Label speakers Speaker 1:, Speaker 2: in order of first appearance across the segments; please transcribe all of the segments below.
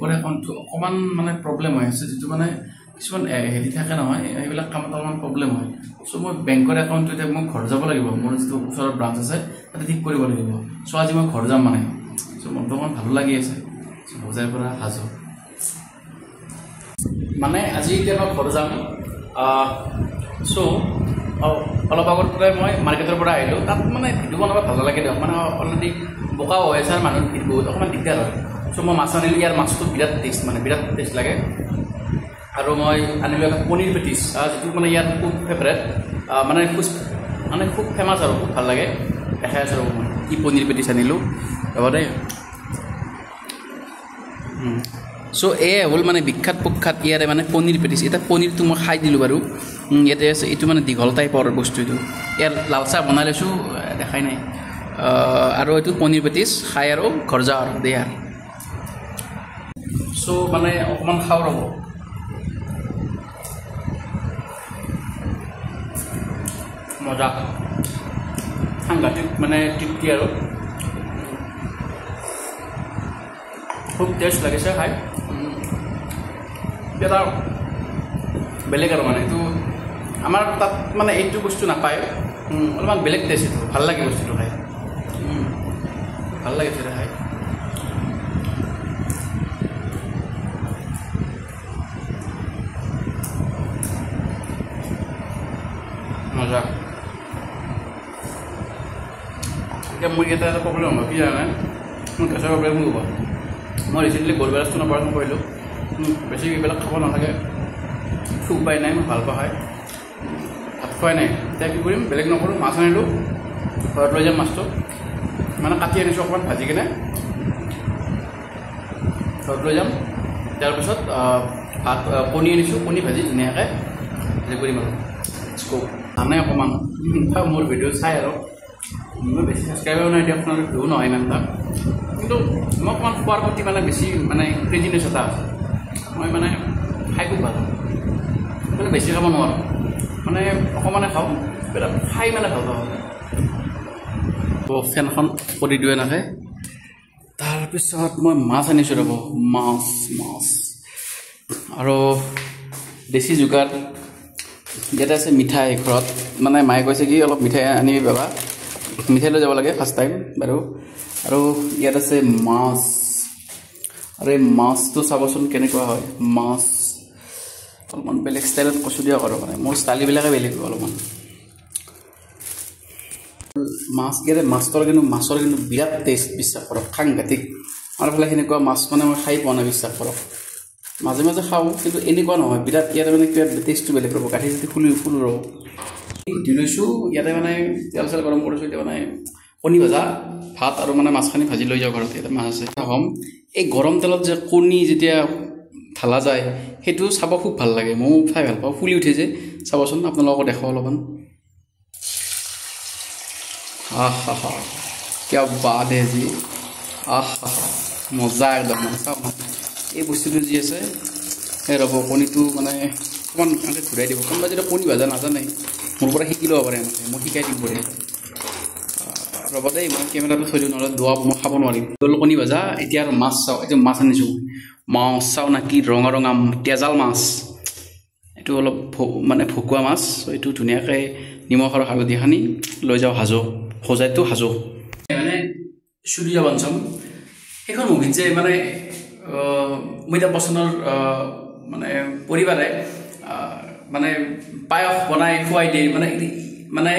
Speaker 1: বেংকৰ একাউণ্টটো অকণমান মানে প্ৰব্লেম হৈ আছে, যিটো মানে কিছুমান হেৰি থাকে নহয়, সেইবিলাক কামত অলপমান প্ৰব্লেম হয়। চ' মই বেংকৰ একাউণ্টটো এতিয়া মই ঘৰ যাব লাগিব, মোৰ যিটো ওচৰত ব্ৰাঞ্চ আছে তাতে ঠিক কৰিব লাগিব। চ' আজি মই ঘৰ যাম মানে। চ' মনটো অকণমান ভালো লাগি আছে। চ' বজাৰৰ পৰা সাজু মানে আজি এতিয়া মই ঘৰ যাম। চ' অলপ আগৰ পৰাই মই মাৰ্কেটৰ পৰা আহিলোঁ। তাত মানে ভিডিঅ' বনাব ভাল নালাগে দিয়ক, মানে অলৰেডি বোকা হৈ আছে আৰু মানুহৰ ভিৰ বহুত, অকণমান দিগদাৰ হয়। চ' মই মাছ আনিলোঁ, ইয়াৰ মাছটো বিৰাট টেষ্ট, মানে বিৰাট টেষ্ট লাগে। আৰু মই আনিলোঁ এটা পনীৰ পেটিছ, যিটো মানে ইয়াৰ খুব ফেভৰেট, মানে খুব ফেমাছ আৰু খুব ভাল লাগে। দেখাই আছোঁ আৰু মই কি পনীৰ পেটিছ আনিলোঁ লগতে। চ' এয়ে হ'ল মানে বিখ্যাত প্ৰখ্যাত ইয়াৰে মানে পনীৰ পেটিছ। এতিয়া পনীৰটো মই খাই দিলোঁ বাৰু, ইয়াতে আছে। এইটো মানে দীঘল টাইপৰ বস্তুটো, ইয়াৰ লাল চাহ বনাই লৈছোঁ, দেখাই নাই। আৰু এইটো পনীৰ পেটিছ খাই আৰু ঘৰ যাওঁ আৰু দেই আৰু। চ' মানে অকণমান খাওঁ ৰ'ব। মজা, সাংঘাতিক মানে তৃপ্তি আৰু খুব টেষ্ট লাগিছে খাই। এটা বেলেগ আৰু মানে এইটো আমাৰ তাত মানে এইটো বস্তু নাপায়, অলপমান বেলেগ টেষ্ট। এইটো ভাল লাগে বস্তুটো খাই, ভাল লাগিছে খাই। মজা। এতিয়া মোৰ এটা প্ৰব্লেম হ'ব, কি জানে, মোৰ গেছৰ প্ৰব্লেম হ'ব। মই ৰিচেণ্টলি গ'ল্ড বেলাষ্টনৰ অপাৰেশ্যন কৰিলোঁ। বেছি এইবিলাক খাব নালাগে, সুখ পাই নাই, মই ভাল পাওঁ খাই। ভাত খোৱাই নাই, এতিয়া কি কৰিম, বেলেগ নকৰোঁ। মাছ আনিলোঁ, ঘৰত লৈ যাম। মাছটো মানে কাটি আনিছোঁ অকণমান ভাজি কিনে, ঘৰত লৈ যাম। তাৰপিছত ভাত কণী আনিছোঁ, কণী ভাজি ধুনীয়াকৈ হেৰি কৰিম আৰু স্কোপ আনে অকণমান মোৰ ভিডিঅ' চাই আৰু। মই বেছি ছাবস্ক্ৰাইবাৰো নাই দিয়ক, আপোনালোকে ভিউ নহয় ইমান এটা, কিন্তু মই অকণমান খোৱাৰ প্ৰতি মানে বেছি মানে ক্ৰেজিনেছ এটা আছে। মই মানে খাই খুব ভাল পাওঁ, মানে বেছি খাব নোৱাৰোঁ, মানে অকণমানে খাওঁ, খাই মানে ভাল পাওঁ। তো ফেনখন কৰি দিওঁ এনেকৈ। তাৰপিছত মই মাছ আনিছোঁ ৰ'ব, মাছ আৰু দেশী যোগাৰ। ইয়াতে আছে মিঠাই ঘৰত, মানে মায়ে কৈছে কি অলপ মিঠাই আনিবি বাবা, মিঠাই লৈ যাব লাগে ফাৰ্ষ্ট টাইম বাৰু। আৰু ইয়াত আছে মাছ, আৰু এই মাছটো চাবচোন কেনেকুৱা হয়। মাছ অলপমান বেলেগ ষ্টাইলত কচু দিয়া কৰোঁ, মানে মোৰ ষ্টাইলবিলাকে বেলেগ অলপমান। মাছ ইয়াতে মাছৰ কিন্তু বিৰাট টেষ্ট, বিশ্বাস কৰক, সাংঘাতিক। আমাৰ ফালে সেনেকুৱা মাছ মানে মই খাই পোৱা নাই, বিশ্বাস কৰক। মাজে মাজে খাওঁ, কিন্তু এনেকুৱা নহয়, বিৰাট ইয়াতে মানে কিবা টেষ্টটো বেলেগ ৰ'ব। গাখীৰ যদি ফুলো ৰ'ব দি লৈছোঁ। ইয়াতে মানে তেল চেল গৰম কৰিছোঁ। এতিয়া মানে কণী ভাজা, ভাত আৰু মানে মাছখিনি ভাজি লৈ যাওঁ ঘৰত। ইয়াতে মাছ আছে। হ'ম এই গৰম তেলত যে কণী যেতিয়া ঢালা যায়, সেইটো চাব খুব ভাল লাগে, ময়ো খাই ভাল পাওঁ। ফুলি উঠে যে, চাবচোন আপোনালোকক দেখাওঁ অলপমান। কিয় বাদ হে যি, মজা একদম। মানে চাওক না, এই বস্তুটো যি আছে, এই ৰ'ব কণীটো মানে অকণমান এনেকৈ ঘূৰাই দিব। কোনোবা যেতিয়া কণী ভাজা নাজানে, মোৰ পৰা শিকি ল'ব পাৰে এনেকৈ, মই শিকাই দিম বঢ়িয়া। ৰ'ব দেই, মই কেমেৰাটো থৈ দিওঁ, নহ'লে দোৱা মই খাব নোৱাৰিম। কণী ভাজা। এতিয়া আৰু মাছ চাওঁ, এইটো মাছ আনিছোঁ। মাছ চাওঁ না কি ৰঙা তেজাল মাছ। এইটো অলপ মানে ভকুৱা মাছ। এইটো ধুনীয়াকৈ নিমখ আৰু হালধি সানি লৈ যাওঁ সজাইটো সাজো। মানে সূৰ্য বঞ্চম সেইখন মুভিত যে মানে অমিতাভ বচ্চনৰ মানে পৰিবাৰে মানে পায়স বনাই খুৱাই দিয়ে। মানে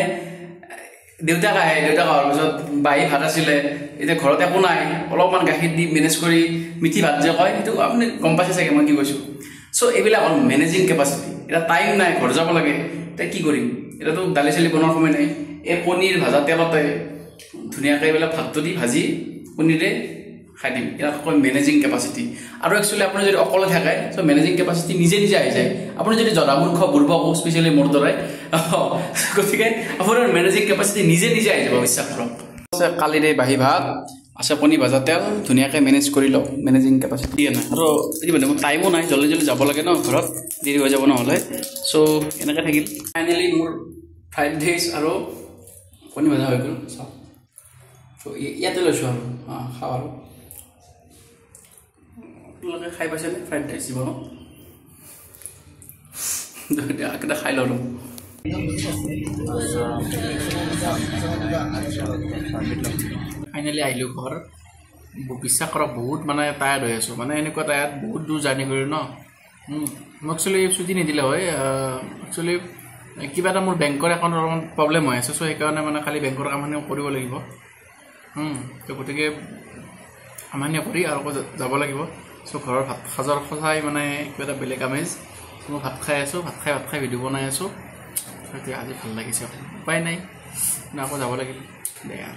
Speaker 1: দেউতাক আহে, দেউতাক অহাৰ পিছত বাহি ভাত আছিলে, এতিয়া ঘৰত একো নাই, অলপমান গাখীৰ দি মেনেজ কৰি মিঠি ভাত যে কয়, সেইটো আপুনি গম পাইছে চাগে মই কি কৈছোঁ। চ' এইবিলাক হ'ল মেনেজিং কেপাচিটি। এতিয়া টাইম নাই, ঘৰ যাব লাগে, এতিয়া কি কৰিম, এতিয়াতো দালি চালি বনোৱাৰ সময় নাই। এই পনীৰ ভাজা তেলতে ধুনীয়াকৈ এইবিলাক ভাতটো দি ভাজি পনীৰে খাই দিম। ইয়াক কয় মেনেজিং কেপাচিটি। আৰু একচুৱেলি আপুনি যদি অকলে থাকে, চ' মেনেজিং কেপাচিটি নিজে আহি যায়। আপুনি যদি জনামূৰ্খ বুৰ্বক, স্পেচিয়েলি মোৰ দৰে, গতিকে আপোনাৰ মেনেজিং কেপাচিটি নিজে আহি যাব, বিশ্বাস কৰক। কালিৰে বাহি ভাত আছে, কণী ভাজা তেল, ধুনীয়াকৈ মেনেজ কৰি লওক, মেনেজিং কেপাচিটি নাই। আৰু মোৰ টাইমো নাই, জলদি যাব লাগে ন ঘৰত, দেৰি হৈ যাব নহ'লে। চ' এনেকৈ থাকিল। ফাইনেলি মোৰ ফ্ৰাইড ৰাইচ আৰু কণী ভাজা হৈ গ'ল। চাওক, চ' ইয়াতে লৈছোঁ আৰু খাওঁ আৰু আপোনালোকে খাই পাইছেনে ফ্ৰাইড ৰাইচ জীৱনত আগতে খাই লওঁ ফাইনেলি আহিলোঁ ঘৰ বিশ্বাস কৰক বহুত মানে টায়াৰ্ড হৈ আছোঁ মানে এনেকুৱা টায়াৰ্ড বহুত দূৰ জাৰ্ণি কৰিলোঁ ন মোক একচুৱেলি ছুটি নিদিলে হয় একচুৱেলি কিবা এটা মোৰ বেংকৰ একাউণ্টৰ অলপমান প্ৰব্লেম হৈ আছে চ' সেইকাৰণে মানে খালি বেংকৰ কামখিনি কৰিব লাগিব তো গতিকে কামখিনি কৰি আৰু যাব লাগিব চ' ঘৰৰ ভাত সাজৰ সঁচাই মানে কিবা এটা বেলেগ আমেজ মই ভাত খাই আছোঁ ভাত খাই ভিডিঅ' বনাই আছোঁ এতিয়া আজি ভাল লাগিছে উপায় নাই আকৌ যাব লাগিল বেয়া